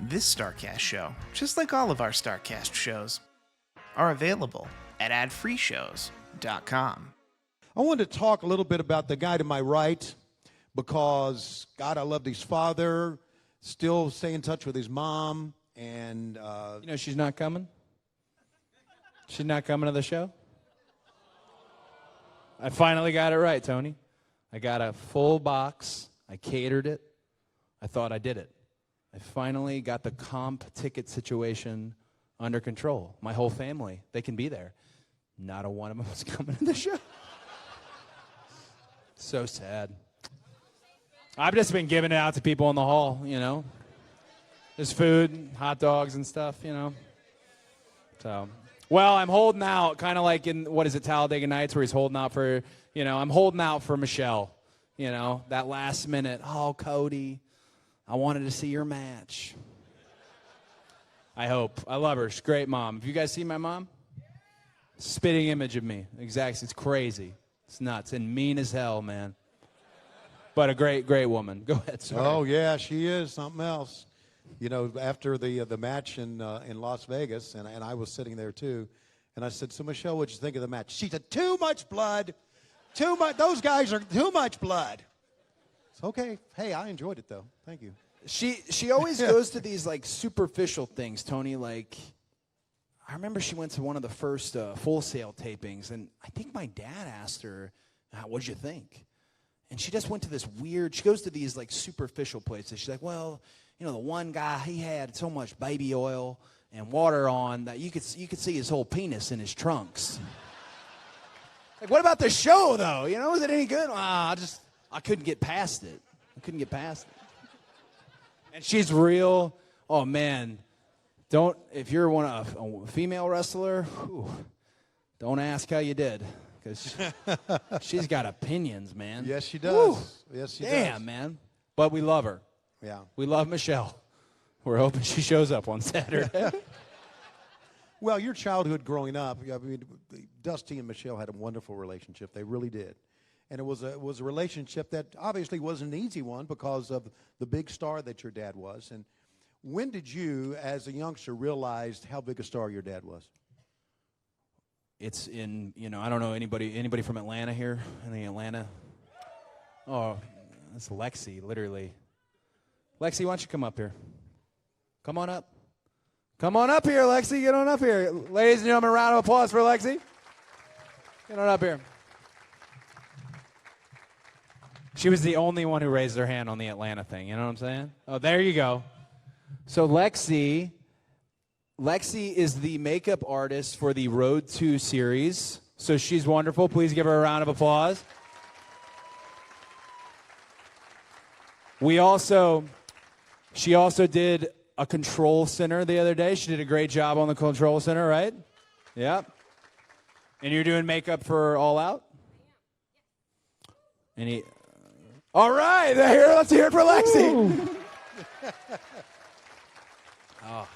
This Starrcast show, just like all of our Starrcast shows, are available at adfreeshows.com. I wanted to talk a little bit about the guy to my right because, God, I loved his father, still stay in touch with his mom, and... You know she's not coming? She's not coming to the show? I finally got it right, Tony. I got a full box. I catered it. I thought I did it. I finally got the comp ticket situation under control. My whole family, they can be there. Not a one of them was coming to the show. So sad. I've just been giving it out to people in the hall, you know. There's food, hot dogs and stuff, you know. So, well, I'm holding out, kind of like in, what is it, Talladega Nights, where he's holding out for, you know, I'm holding out for Michelle, you know, that last minute, oh, Cody, I wanted to see your match. I hope. I love her. She's a great mom. Have you guys seen my mom? Spitting image of me. Exactly. It's crazy. It's nuts and mean as hell, man. But a great, great woman. Go ahead, sir. Oh, yeah, she is something else. You know, after the match in Las Vegas, and I was sitting there, too, and I said, so, Michelle, what'd you think of the match? She said, too much blood. Too much. Those guys are too much blood. It's okay. Hey, I enjoyed it, though. Thank you. She always goes to these, like, superficial things, Tony. Like, I remember she went to one of the first Full Sail tapings, and I think my dad asked her, what'd you think? And she just went to this weird, she goes to these, like, superficial places. She's like, well, you know, the one guy, he had so much baby oil and water on that you could see his whole penis in his trunks. Like, what about the show, though? You know, was it any good? I couldn't get past it. And she's real. Oh, man. If you're a female wrestler, don't ask how you did. Because she's got opinions, man. Yes, she does. Woo. Yes, she does. Damn, man. But we love her. Yeah. We love Michelle. We're hoping she shows up on Saturday. Well, your childhood growing up, I mean, Dusty and Michelle had a wonderful relationship. They really did. And it was a relationship that obviously wasn't an easy one because of the big star that your dad was. And when did you, as a youngster, realize how big a star your dad was? It's in, you know, I don't know anybody from Atlanta here? Any Atlanta? Oh, that's Lexi, literally. Lexi, why don't you come up here? Come on up. Come on up here, Lexi. Get on up here. Ladies and gentlemen, a round of applause for Lexi. Get on up here. She was the only one who raised her hand on the Atlanta thing. You know what I'm saying? Oh, there you go. So Lexi is the makeup artist for the Road 2 series. So she's wonderful. Please give her a round of applause. She also did a control center the other day. She did a great job on the control center, right? Yeah. And you're doing makeup for All Out? All right, let's hear it for Lexi. Oh.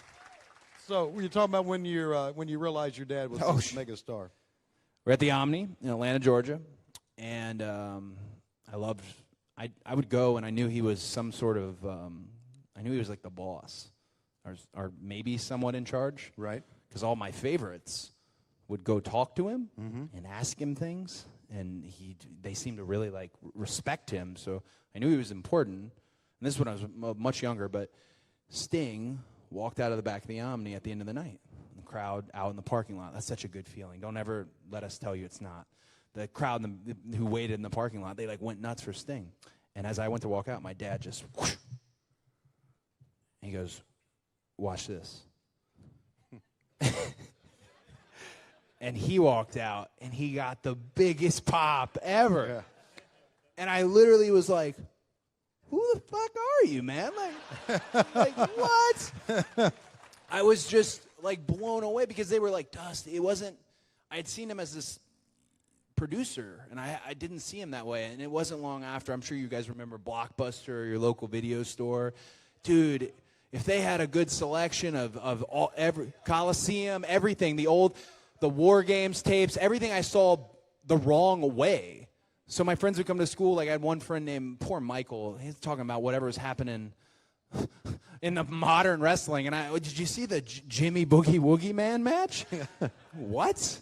So were you talking about when you realized your dad was a mega star? We're at the Omni in Atlanta, Georgia, and I would go, and I knew he was some sort of, I knew he was like the boss, or maybe somewhat in charge. Right. Because all my favorites would go talk to him and ask him things, and they seemed to really like respect him. So I knew he was important. And this is when I was much younger, but Sting walked out of the back of the Omni at the end of the night. The crowd out in the parking lot. That's such a good feeling. Don't ever let us tell you it's not. The crowd who waited in the parking lot, they like went nuts for Sting. And as I went to walk out, my dad just whoosh, he goes, watch this. And he walked out, and he got the biggest pop ever. Yeah. And I literally was like, who the fuck are you, man? Like what? I was just, like, blown away because they were like, Dusty. It wasn't, I had seen him as this producer, and I didn't see him that way. And it wasn't long after, I'm sure you guys remember Blockbuster or your local video store. Dude, if they had a good selection of every Coliseum, everything, the War Games tapes, everything I saw the wrong way. So my friends would come to school. Like I had one friend named poor Michael. He's talking about whatever was happening in the modern wrestling. And did you see the Jimmy Boogie Woogie Man match? What?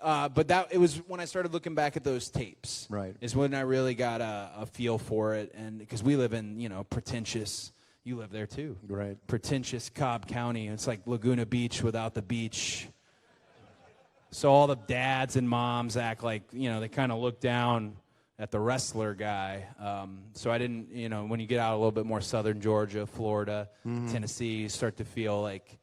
But it was when I started looking back at those tapes. Right. Is when I really got a feel for it, and because we live in pretentious. You live there too. Right. Pretentious Cobb County. It's like Laguna Beach without the beach. So all the dads and moms act like they kind of look down at the wrestler guy. So I didn't when you get out a little bit more southern Georgia, Florida, Tennessee, you start to feel like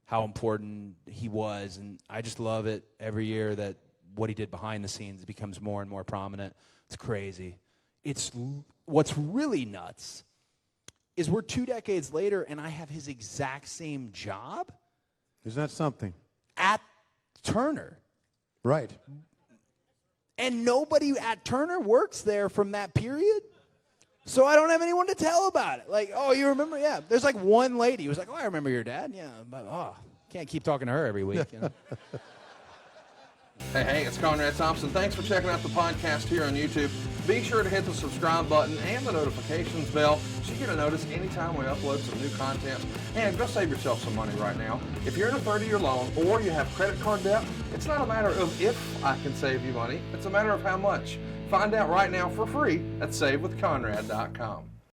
how important he was, and I just love it every year that what he did behind the scenes becomes more and more prominent. It's crazy. What's really nuts is we're 2 decades later, and I have his exact same job. Isn't that something? At Turner. Right. And nobody at Turner works there from that period. So I don't have anyone to tell about it. Like, oh, you remember? Yeah. There's like one lady who's like, oh, I remember your dad. Yeah. But, can't keep talking to her every week. Hey, it's Conrad Thompson. Thanks for checking out the podcast here on YouTube. Be sure to hit the subscribe button and the notifications bell so you get a notice anytime we upload some new content. And go save yourself some money right now. If you're in a 30-year loan or you have credit card debt, it's not a matter of if I can save you money. It's a matter of how much. Find out right now for free at SaveWithConrad.com.